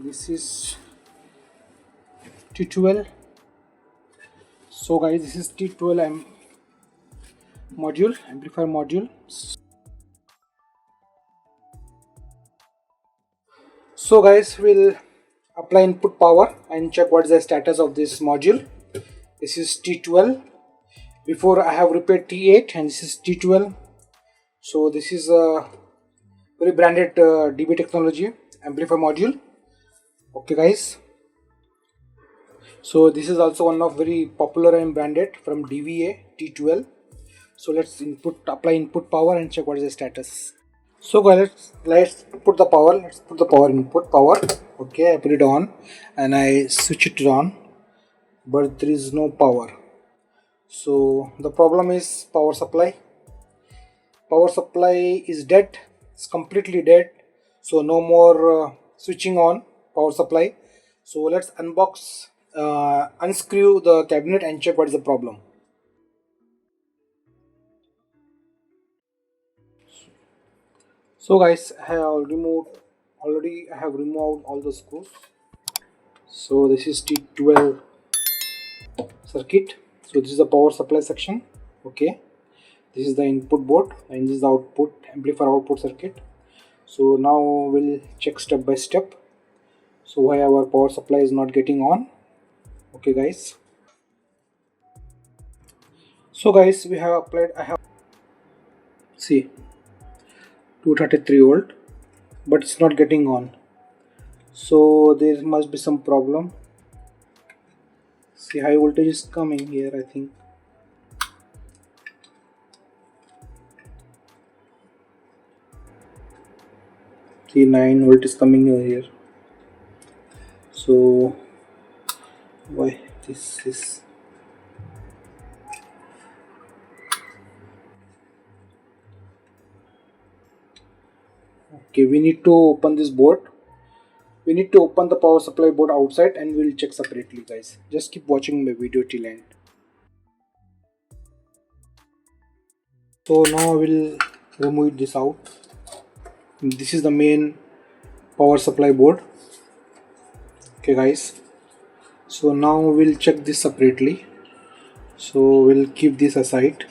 This is T12. So guys, this is T12 module, amplifier module. So guys, we'll apply input power and check what is the status of this module. This is T12. Before I have repaired T8 and this is T12. So this is a very branded DVA technology amplifier module. Okay guys, so this is also one of very popular and branded from DVA T12. So let's apply input power and check what is the status. So guys, let's put the power. Let's put the power input power. Okay, I put it on and I switch it on, but there is no power. So the problem is power supply. Power supply is dead. It's completely dead. So no more switching on power supply. So let's unscrew the cabinet and check what is the problem. So guys, I have removed all the screws. So this is T12 circuit. So this is the power supply section. Okay, this is the input board and this is the output amplifier output circuit. So now we'll check step by step. So why our power supply is not getting on. Okay guys, so guys, we have applied, see 233 volt, but it's not getting on. So there must be some problem. See, high voltage is coming here, I think. See, 9 volt is coming over here. So why this is, okay, we need to open this board. We need to open the power supply board outside and we'll check separately guys. Just keep watching my video till end. So now we'll remove this out. This is the main power supply board. Okay guys, so now we'll check this separately. So we'll keep this aside.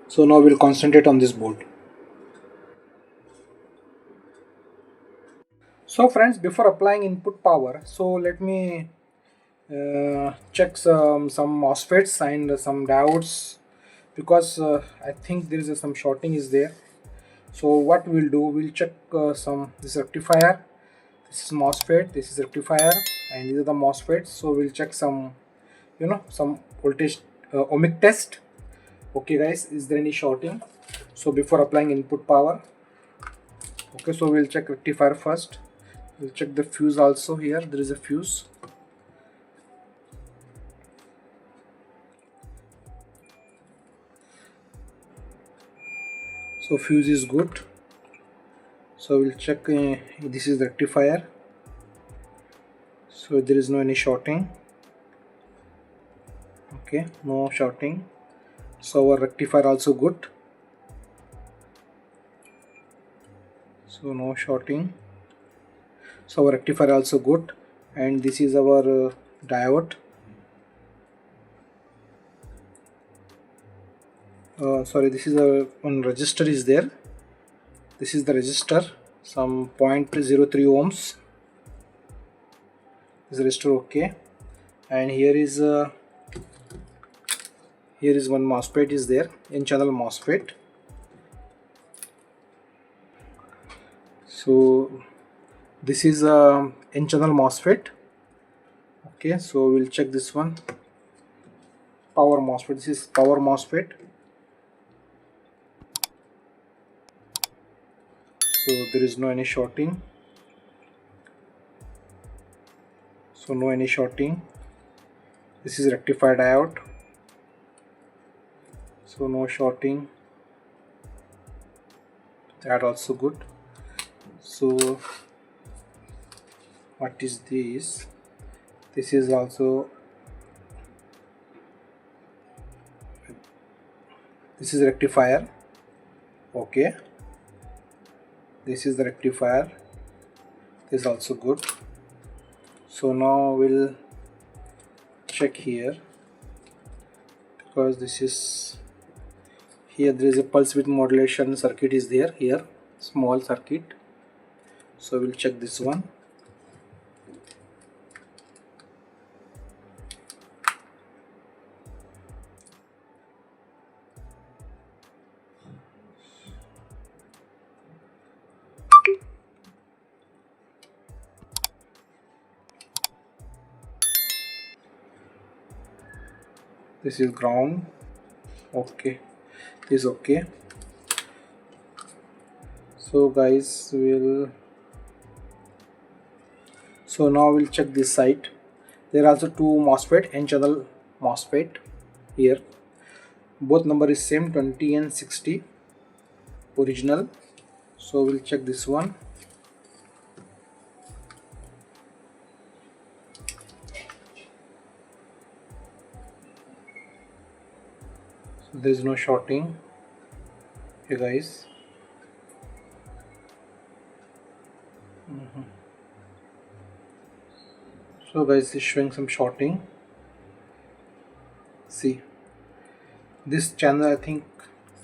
So now we'll concentrate on this board. So friends, before applying input power, so let me check some MOSFETs and some diodes, because I think there is some shorting is there. So what we'll do, we'll check this rectifier, this is MOSFET, this is rectifier, and these are the MOSFETs. So we'll check some some voltage ohmic test. Okay guys, is there any shorting? So before applying input power, okay, so we'll check rectifier first. We'll check the fuse also. Here there is a fuse. So fuse is good. So we'll check this is the rectifier. So there is no any shorting. Okay, no shorting. So our rectifier also good. So no shorting. So our rectifier also good, and this is our diode. Sorry, this is one resistor is there. This is the resistor, some 0.03 ohms. This resistor, okay, and here is one MOSFET is there, N-channel MOSFET. So this is a N-channel MOSFET. Okay, so we'll check this one, power MOSFET. This is power MOSFET. So there is no any shorting. So no any shorting. This is rectifier diode. So no shorting. That also good. So what is this? This is also, this is rectifier. Okay, this is the rectifier. is also good. So now we'll check here, because this is here there is a pulse width modulation circuit is there here, small circuit. So we'll check this one. This is ground. Okay, this is okay. So guys, now we'll check this side. There are also two MOSFET, N-channel MOSFET here. Both number is same, 20 and 60 original. So we'll check this one. So there is no shorting here, guys. So guys, it's showing some shorting. See, this channel I think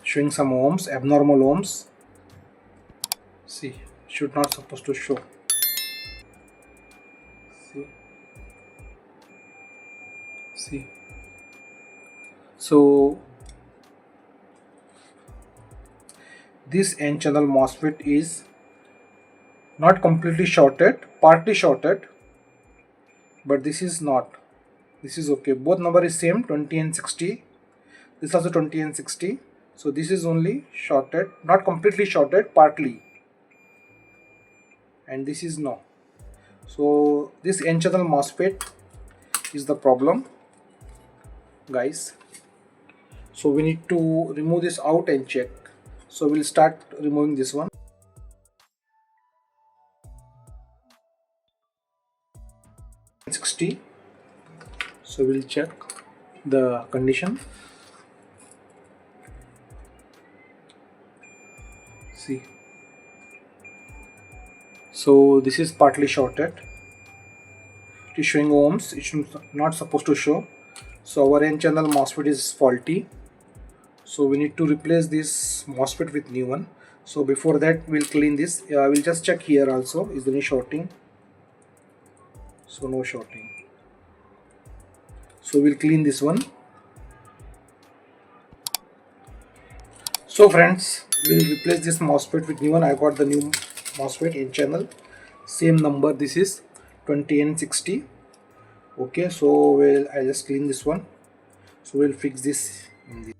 showing some ohms, abnormal ohms. See, should not supposed to show. See, so this N-channel MOSFET is not completely shorted, partly shorted, but this is not. This is okay. Both number is same, 20 and 60. This also 20 and 60. So this is only shorted, not completely shorted, partly, and this is no. So this N-channel MOSFET is the problem, guys. So we need to remove this out and check. So we'll start removing this one. $60. So we'll check the condition. See, so this is partly shorted. It is showing ohms. It's not supposed to show. So our N-channel MOSFET is faulty. So we need to replace this MOSFET with new one. So before that, we'll clean this. We'll just check here also. Is there any shorting? So no shorting. So we'll clean this one. So friends, we'll replace this MOSFET with new one. I got the new MOSFET N-channel. Same number. This is 20 and 60. Okay, so I just clean this one. So we'll fix this in this.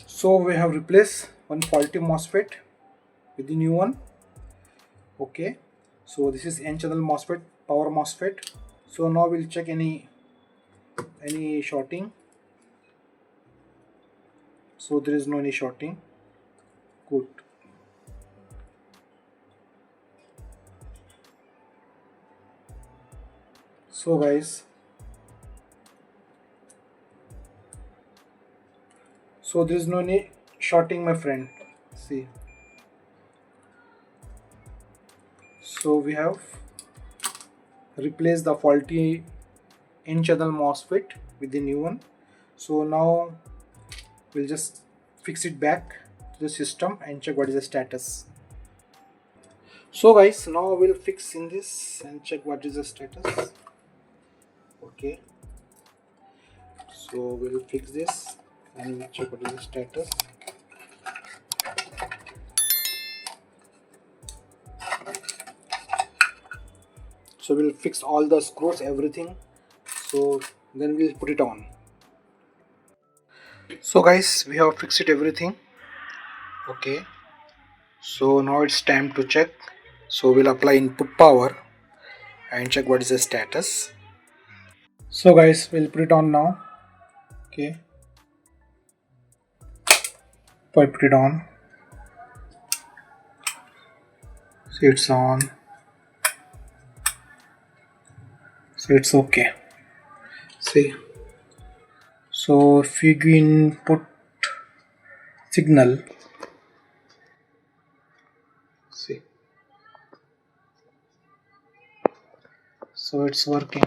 So we have replaced one faulty MOSFET with the new one. Okay, so this is N-channel MOSFET, power MOSFET. So now we'll check any shorting. So there is no any shorting. Good. So guys, so there is no any shorting, my friend. See, so we have replaced the faulty N-channel MOSFET with the new one. So now we'll just fix it back to the system and check what is the status. So guys, now we'll fix in this and check what is the status. Okay, so we'll fix this and we'll check what is the status. So we'll fix all the screws, everything. So then we'll put it on. So guys, we have fixed it everything. Okay, so now it's time to check. So we'll apply input power and check what is the status. So guys, we'll put it on now. Okay, so I put it on. See, it's on. So it's okay. See, so if we give input signal, So it's working.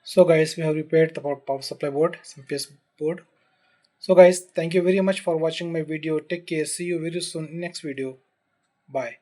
So guys, we have repaired the power supply board, SMPS board. So guys, thank you very much for watching my video. Take care. See you very soon in next video. Bye.